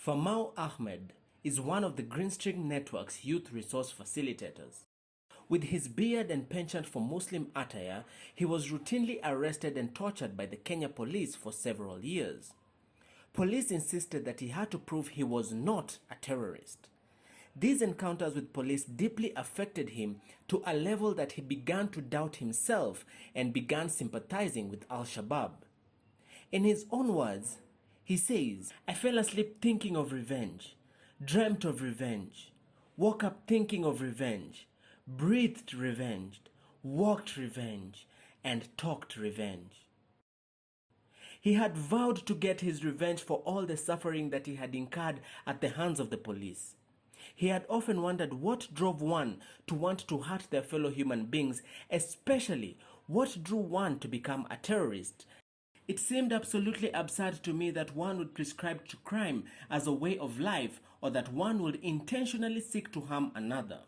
Famau Ahmed is one of the Greenstring Network's youth resource facilitators. With his beard and penchant for Muslim attire, he was routinely arrested and tortured by the Kenya police for several years. Police insisted that he had to prove he was not a terrorist. These encounters with police deeply affected him to a level that he began to doubt himself and began sympathizing with Al-Shabaab. In his own words, he says, "I fell asleep thinking of revenge, dreamt of revenge, woke up thinking of revenge, breathed revenge, walked revenge, and talked revenge." He had vowed to get his revenge for all the suffering that he had incurred at the hands of the police. He had often wondered what drove one to want to hurt their fellow human beings, especially what drew one to become a terrorist. It seemed absolutely absurd to me that one would prescribe to crime as a way of life, or that one would intentionally seek to harm another.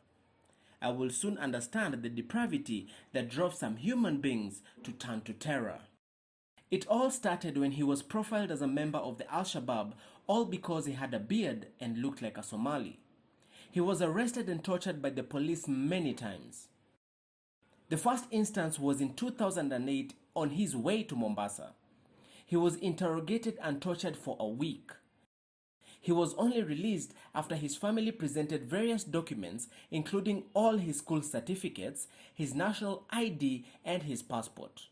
I will soon understand the depravity that drove some human beings to turn to terror. It all started when he was profiled as a member of the Al-Shabaab, all because he had a beard and looked like a Somali. He was arrested and tortured by the police many times. The first instance was in 2008 on his way to Mombasa. He was interrogated and tortured for a week. He was only released after his family presented various documents, including all his school certificates, his national ID, and his passport.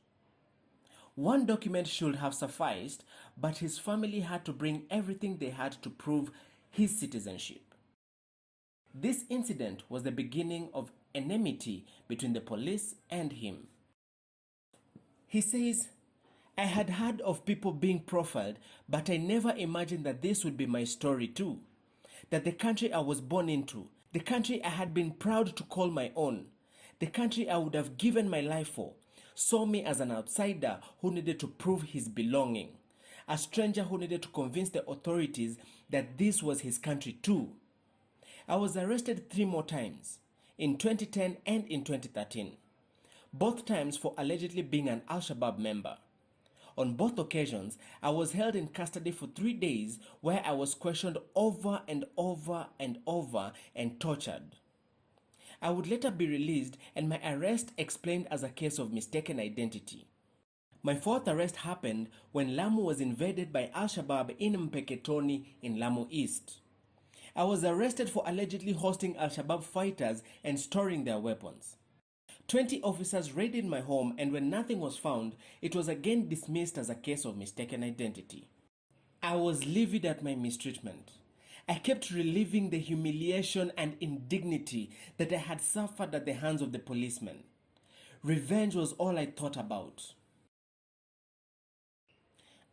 One document should have sufficed, but his family had to bring everything they had to prove his citizenship. This incident was the beginning of enmity between the police and him. He says, "I had heard of people being profiled, but I never imagined that this would be my story too. That the country I was born into, the country I had been proud to call my own, the country I would have given my life for, saw me as an outsider who needed to prove his belonging, a stranger who needed to convince the authorities that this was his country too." I was arrested 3 more times, in 2010 and in 2013, both times for allegedly being an Al-Shabaab member. On both occasions, I was held in custody for 3 days where I was questioned over and over and over and tortured. I would later be released and my arrest explained as a case of mistaken identity. My 4th arrest happened when Lamu was invaded by Al-Shabaab in Mpeketoni in Lamu East. I was arrested for allegedly hosting Al-Shabaab fighters and storing their weapons. 20 officers raided my home, and when nothing was found, it was again dismissed as a case of mistaken identity. I was livid at my mistreatment. I kept reliving the humiliation and indignity that I had suffered at the hands of the policemen. Revenge was all I thought about.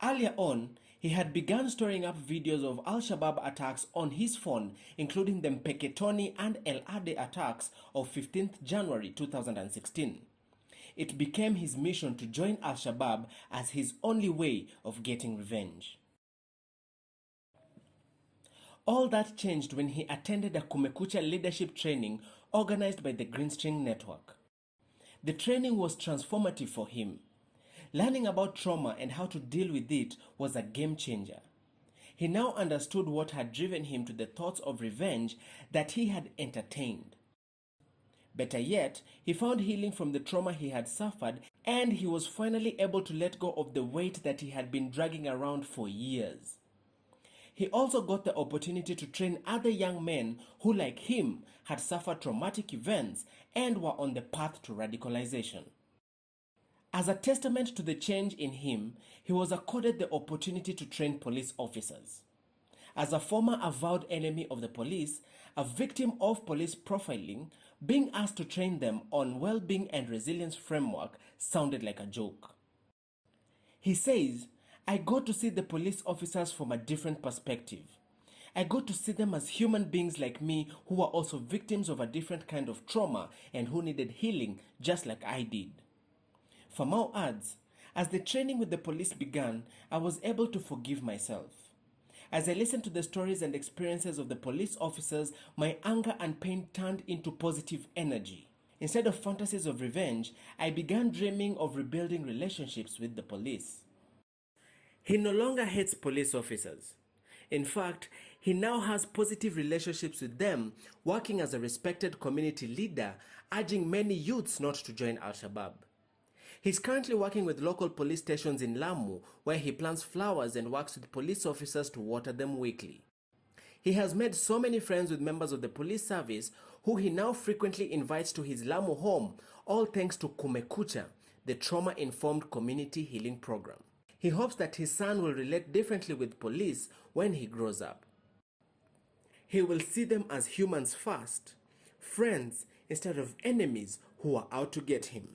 Earlier on, he had begun storing up videos of Al-Shabaab attacks on his phone, including the Mpeketoni and El Ade attacks of 15th January 2016. It became his mission to join Al-Shabaab as his only way of getting revenge. All that changed when he attended a Kumekucha leadership training organized by the Greenstring Network. The training was transformative for him. Learning about trauma and how to deal with it was a game changer. He now understood what had driven him to the thoughts of revenge that he had entertained. Better yet, he found healing from the trauma he had suffered, and he was finally able to let go of the weight that he had been dragging around for years. He also got the opportunity to train other young men who, like him, had suffered traumatic events and were on the path to radicalization. As a testament to the change in him, he was accorded the opportunity to train police officers. As a former avowed enemy of the police, a victim of police profiling, being asked to train them on well-being and resilience framework sounded like a joke. He says, "I got to see the police officers from a different perspective. I got to see them as human beings like me who were also victims of a different kind of trauma and who needed healing just like I did." Famau adds, "As the training with the police began, I was able to forgive myself. As I listened to the stories and experiences of the police officers, my anger and pain turned into positive energy. Instead of fantasies of revenge, I began dreaming of rebuilding relationships with the police." He no longer hates police officers. In fact, He now has positive relationships with them, working as a respected community leader, urging many youths not to join Al-Shabaab. He's currently working with local police stations in Lamu, where he plants flowers and works with police officers to water them weekly. He has made so many friends with members of the police service, who he now frequently invites to his Lamu home, all thanks to Kumekucha, the trauma-informed community healing program. He hopes that his son will relate differently with police when he grows up. He will see them as humans first, friends instead of enemies who are out to get him.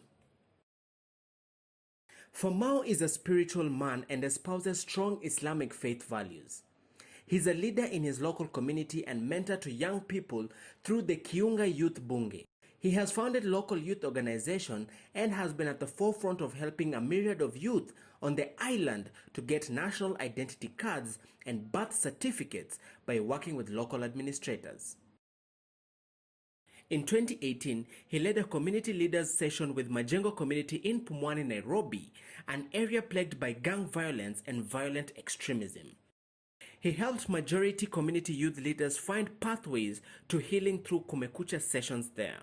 Famau is a spiritual man and espouses strong Islamic faith values. He's a leader in his local community and mentor to young people through the Kiunga Youth Bunge. He has founded local youth organization and has been at the forefront of helping a myriad of youth on the island to get national identity cards and birth certificates by working with local administrators. In 2018, he led a community leaders session with Majengo community in Pumwani, Nairobi, an area plagued by gang violence and violent extremism. He helped majority community youth leaders find pathways to healing through Kumekucha sessions there.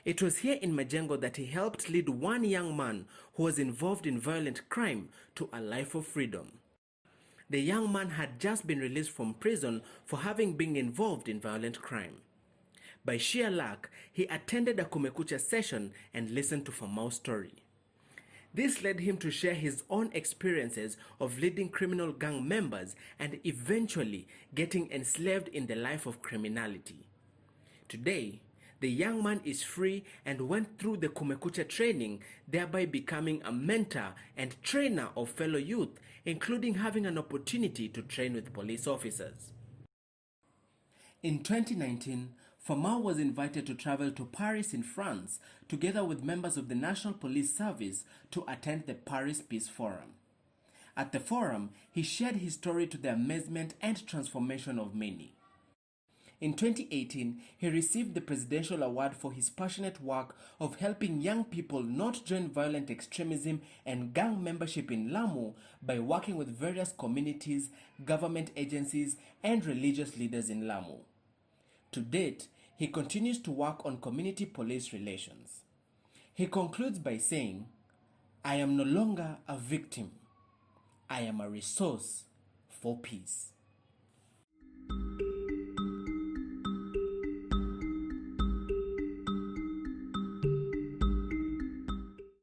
It was here in Majengo that he helped lead one young man who was involved in violent crime to a life of freedom. The young man had just been released from prison for having been involved in violent crime. By sheer luck, he attended a Kumekucha session and listened to Famau's story. This led him to share his own experiences of leading criminal gang members and eventually getting enslaved in the life of criminality. Today, the young man is free and went through the Kumekucha training, thereby becoming a mentor and trainer of fellow youth, including having an opportunity to train with police officers. In 2019, Famau was invited to travel to Paris in France together with members of the National Police Service to attend the Paris Peace Forum. At the forum, he shared his story to the amazement and transformation of many. In 2018, he received the Presidential Award for his passionate work of helping young people not join violent extremism and gang membership in Lamu by working with various communities, government agencies, and religious leaders in Lamu. To date, he continues to work on community police relations. He concludes by saying, "I am no longer a victim. I am a resource for peace."